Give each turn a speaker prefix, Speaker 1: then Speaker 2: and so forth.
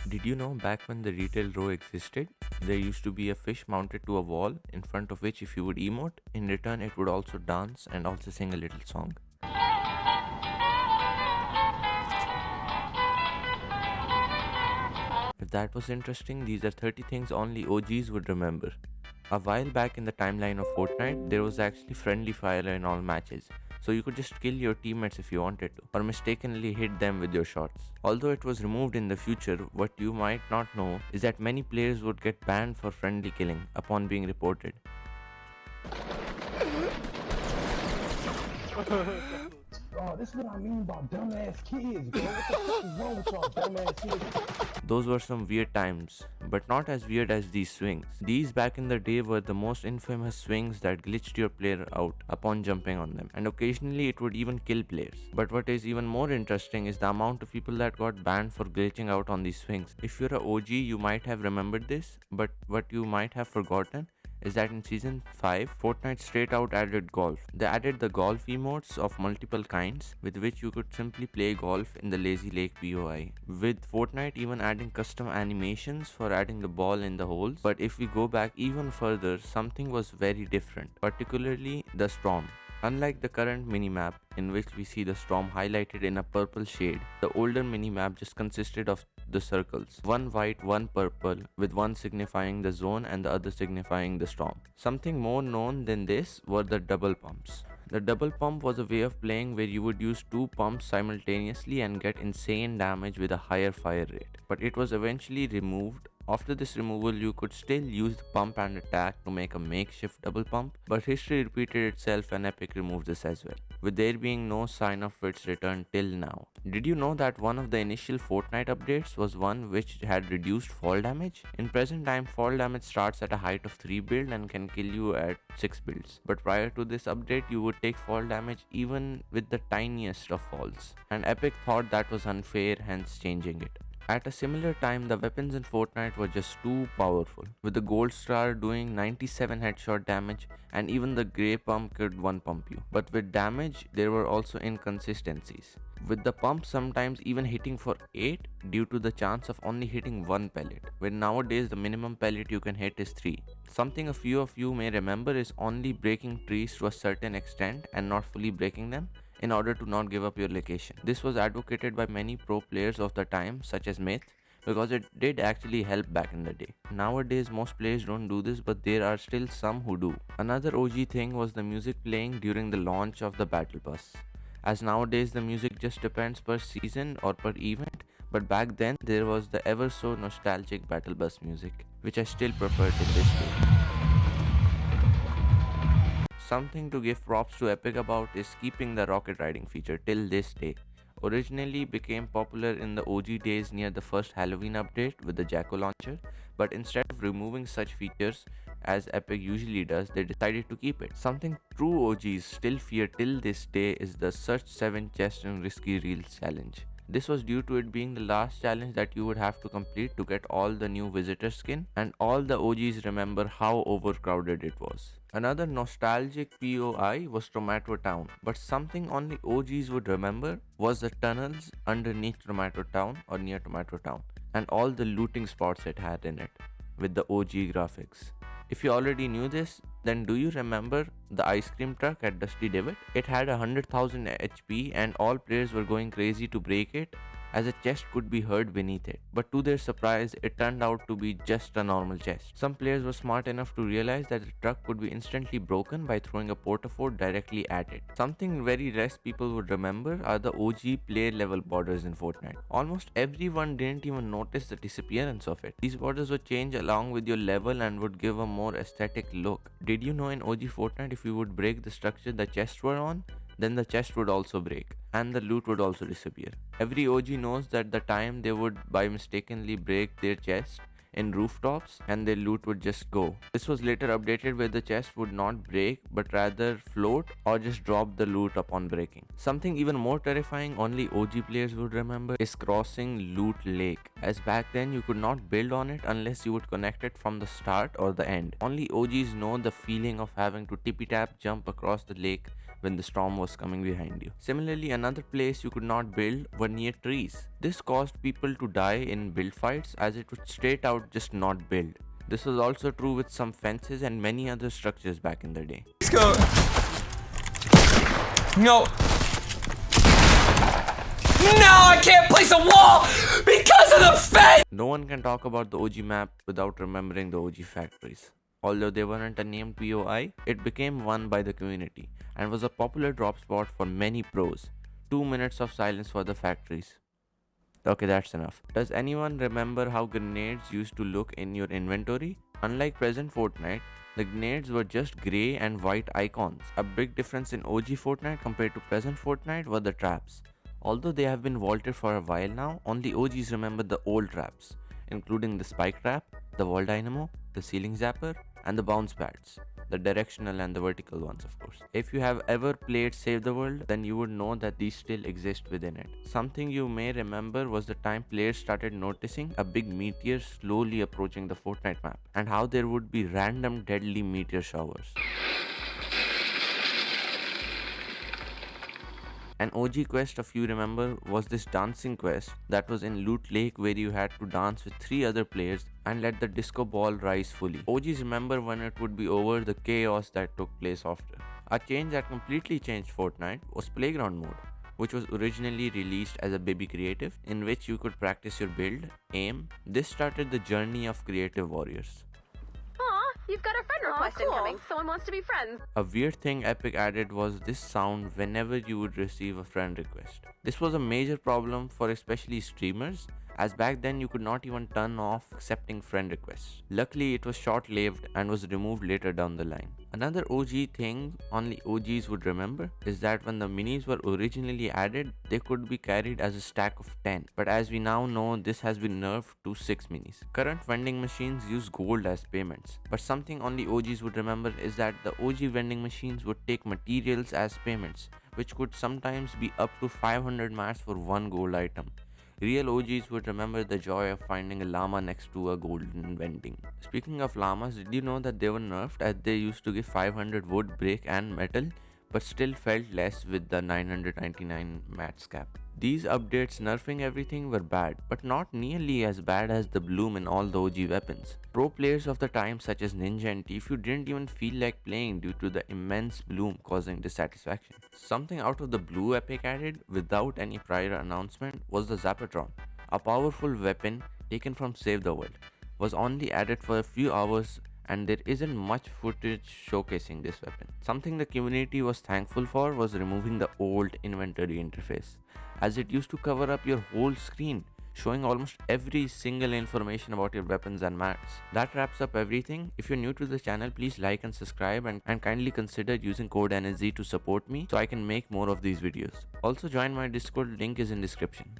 Speaker 1: Did you know back when the retail row existed, there used to be a fish mounted to a wall in front of which if you would emote, in return it would also dance and also sing a little song. If that was interesting, these are 30 things only OGs would remember. A while back in the timeline of Fortnite, there was actually friendly fire in all matches, so you could just kill your teammates if you wanted to, or mistakenly hit them with your shots. Although it was removed in the future, what you might not know is that many players would get banned for friendly killing upon being reported.
Speaker 2: Oh, this is what I mean about dumbass kids, bro. What the fuck is wrong with y'all dumbass kids?
Speaker 1: Those were some weird times, but not as weird as these swings. These back in the day were the most infamous swings that glitched your player out upon jumping on them, and occasionally it would even kill players. But what is even more interesting is the amount of people that got banned for glitching out on these swings. If you're a OG, you might have remembered this, but what you might have forgotten is that in Season 5, Fortnite straight out added golf. They added the golf emotes of multiple kinds with which you could simply play golf in the Lazy Lake POI. With Fortnite even adding custom animations for adding the ball in the holes. But if we go back even further, something was very different, particularly the storm. Unlike the current minimap, in which we see the storm highlighted in a purple shade, the older minimap just consisted of the circles, one white, one purple, with one signifying the zone and the other signifying the storm. Something more known than this were the double pumps. The double pump was a way of playing where you would use two pumps simultaneously and get insane damage with a higher fire rate, but it was eventually removed. After this removal, you could still use the pump and attack to make a makeshift double pump, but history repeated itself and Epic removed this as well, with there being no sign of its return till now. Did you know that one of the initial Fortnite updates was one which had reduced fall damage? In present time, fall damage starts at a height of 3 build and can kill you at 6 builds. But prior to this update, you would take fall damage even with the tiniest of falls. And Epic thought that was unfair, hence changing it. At a similar time, the weapons in Fortnite were just too powerful, with the gold star doing 97 headshot damage and even the grey pump could one pump you. But with damage, there were also inconsistencies, with the pump sometimes even hitting for 8 due to the chance of only hitting one pellet, when nowadays the minimum pellet you can hit is 3. Something a few of you may remember is only breaking trees to a certain extent and not fully breaking them in order to not give up your location. This was advocated by many pro players of the time, such as Myth, because it did actually help back in the day. Nowadays, most players don't do this, but there are still some who do. Another OG thing was the music playing during the launch of the Battle Pass. As nowadays, the music just depends per season or per event, but back then there was the ever so nostalgic Battle Bus music, which I still prefer to this day. Something to give props to Epic about is keeping the rocket riding feature till this day. Originally became popular in the OG days near the first Halloween update with the Jacko launcher, but instead of removing such features as Epic usually does, they decided to keep it. Something true OGs still fear till this day is the Search 7 Chest and Risky Reels challenge. This was due to it being the last challenge that you would have to complete to get all the new visitor skin, and all the OGs remember how overcrowded it was. Another nostalgic POI was Tomato Town, but something only OGs would remember was the tunnels underneath Tomato Town or near Tomato Town, and all the looting spots it had in it with the OG graphics. If you already knew this, then do you remember the ice cream truck at Dusty Divot? It had 100,000 HP and all players were going crazy to break it as a chest could be heard beneath it. But to their surprise, it turned out to be just a normal chest. Some players were smart enough to realize that the truck could be instantly broken by throwing a portafort directly at it. Something very less people would remember are the OG player level borders in Fortnite. Almost everyone didn't even notice the disappearance of it. These borders would change along with your level and would give a more aesthetic look. Did you know in OG Fortnite if you would break the structure the chests were on, then the chest would also break and the loot would also disappear. Every OG knows that the time they would by mistakenly break their chest in rooftops and their loot would just go. This was later updated where the chest would not break but rather float or just drop the loot upon breaking. Something even more terrifying only OG players would remember is crossing Loot Lake, as back then you could not build on it unless you would connect it from the start or the end. Only OGs know the feeling of having to tippy tap jump across the lake when the storm was coming behind you. Similarly, another place you could not build were near trees. This caused people to die in build fights as it would straight out just not build. This was also true with some fences and many other structures back in the day.
Speaker 3: Let's go. No. No, I can't place a wall because of the fence!
Speaker 1: No one can talk about the OG map without remembering the OG factories. Although they weren't a named POI, it became one by the community and was a popular drop spot for many pros. 2 minutes of silence for the factories. Okay, that's enough. Does anyone remember how grenades used to look in your inventory? Unlike present Fortnite, the grenades were just grey and white icons. A big difference in OG Fortnite compared to present Fortnite were the traps. Although they have been vaulted for a while now, only OGs remember the old traps, including the spike trap, the wall dynamo, the ceiling zapper, and the bounce pads. The directional and the vertical ones, of course. If you have ever played Save the World, then you would know that these still exist within it. Something you may remember was the time players started noticing a big meteor slowly approaching the Fortnite map, and how there would be random deadly meteor showers. An OG quest, if you remember, was this dancing quest that was in Loot Lake, where you had to dance with 3 other players and let the disco ball rise fully. OGs remember when it would be over the chaos that took place after. A change that completely changed Fortnite was Playground mode, which was originally released as a baby creative in which you could practice your build, aim. This started the journey of creative warriors.
Speaker 4: You've got a friend request incoming. Someone wants to be friends.
Speaker 1: A weird thing Epic added was this sound whenever you would receive a friend request. This was a major problem for especially streamers, as back then you could not even turn off accepting friend requests. Luckily, it was short-lived and was removed later down the line. Another OG thing only OGs would remember is that when the minis were originally added, they could be carried as a stack of 10. But as we now know, this has been nerfed to 6 minis. Current vending machines use gold as payments. But something only OGs would remember is that the OG vending machines would take materials as payments, which could sometimes be up to 500 mats for one gold item. Real OGs would remember the joy of finding a llama next to a golden vending. Speaking of llamas, did you know that they were nerfed, as they used to give 500 wood, brick and metal, but still felt less with the 999 mats cap? These updates nerfing everything were bad, but not nearly as bad as the bloom in all the OG weapons. Pro players of the time such as Ninja and Tfue didn't even feel like playing due to the immense bloom causing dissatisfaction. Something out of the blue Epic added without any prior announcement was the Zapatron. A powerful weapon taken from Save the World was only added for a few hours, and there isn't much footage showcasing this weapon. Something the community was thankful for was removing the old inventory interface, as it used to cover up your whole screen, showing almost every single information about your weapons and mats. That wraps up everything. If you're new to the channel, please like and subscribe, and kindly consider using code NSZ to support me so I can make more of these videos. Also join my Discord, link is in description.